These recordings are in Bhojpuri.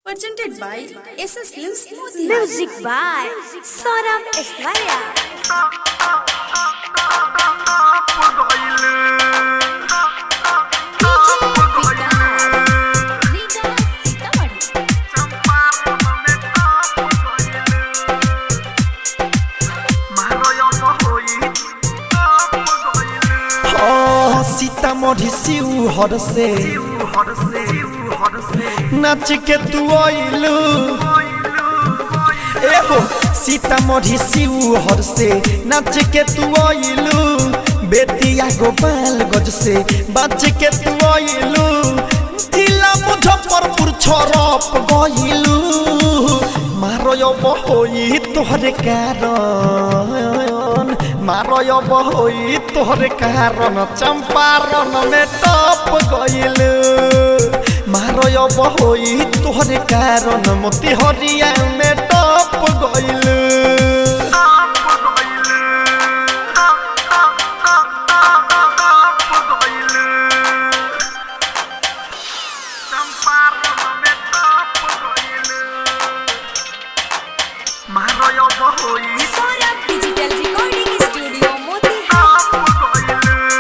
Presented by SS Films Motihari. Music by Saurabh Eswaya. Sitamarhi Sheohar से नाच के तू आइलू एहो सीतामढ़ी शिवहर से नाच के तू आइलू बेतिया गोपालगंज से बाच के तू आइलू जिला मुजफ्फरपुर छरप गइलू मारो बहोई तोहरे कारण मारो बहोई तोहरे कारण चंपारण में टप गइल मारो बहोई तोहरे कारण मोतिहरिया में टप गइल Saurabh Digital Recording Studio Motihari.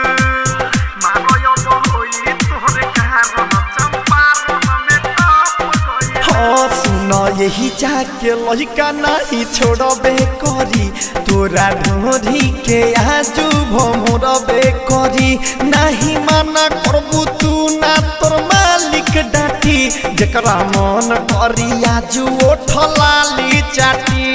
हाँ सुना यही जाके लड़का नहीं छोड़बे करी तोरा ढोरी के आजू भमरबे करी नहीं माना करबू तू ना तोर मालिक डाटी जकरा मन करी आजू ओठ लाली चाटी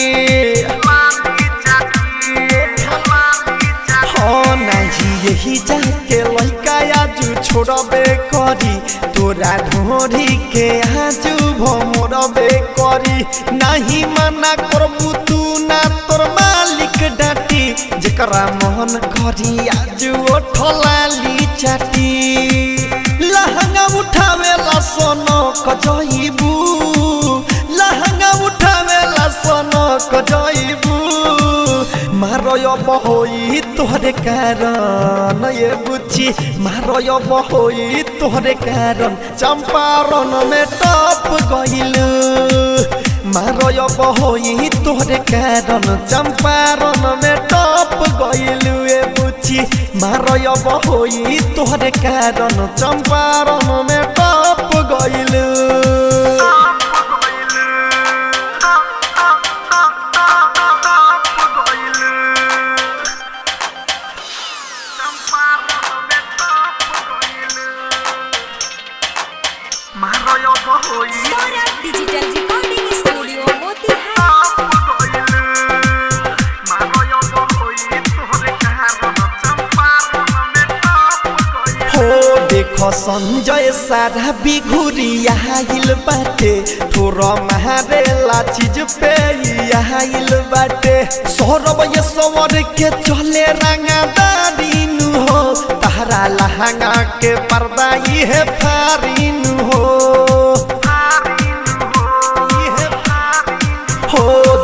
हाँ नहीं यही जाके लड़का आजू छोड़बे करी तोरा ढोरी के आजू भमरबे करी नहीं मना करबू तू ना तोर मालिक डाटी जकरा मन करी आजू ओठ लाली चाटी लहंगा उठावेला सोनो कजइबू लहंगा उठावेला सोनो कजइबू मारो बहोई तोहरे कारण ये बुच्ची मारो बहोई तोहरे कारण चंपारण में टप गइल मारो बहोई तोहरे कारण चंपारण में टप गइल ये बुच्ची मारो बहोई तोहरे कारण चंपारण में टप गइल Saurabh Digital Recording Studio Motihari. हो देखो संजय सारा बिघुरिया आइल बाटे थोड़ा मारेला चीज पे आइल बाटे सौरभ ये सवर के चले रंगदारी नु हो तहरा लहंगा के पर्दा ये फारिन हो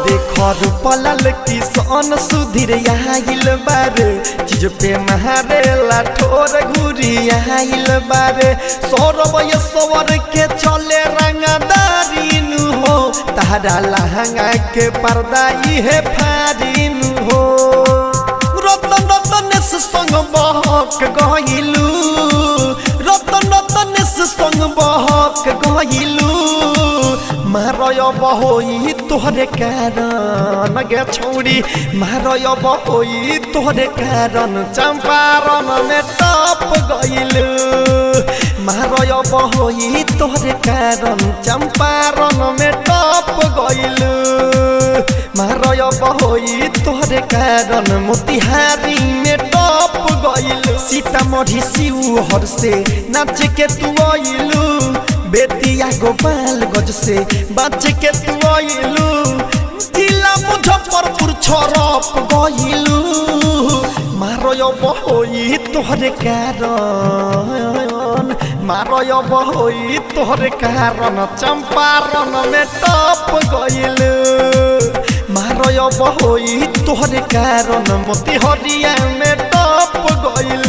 देखो रूपलाल किसान सुधीर आइल बारे चीज पे मारेला ठोर घुरी आइल बारे सौरभ ये सवर के चले रंगदारी नु हो तहरा लहंगा के पर्दा ये फारिन हो रतन रतन संग बहक गइलू रतन रतन संग बहक गइलू मारो बहोई तोहरे कारण गे छौड़ी मारो बहोई तोहरे कारण चंपारण में टप गइल मारो बहोई तोहरे कारण चंपारण में टप गइल मारो बहोई तोहरे कारण मोतिहारी में टप गइल सीतामढ़ी शिवहर से नाच के तू आइलू बेतिया गोपालगंज से बाच के तू आइलू जिला मुजफ्फरपुर छरप गइलू मारो बहोई तोहरे कारण मारो बहोई तोहरे कारण चंपारण में टप गइल मारो बहोई तोहरे कारण मोतिहरिया में टप गइल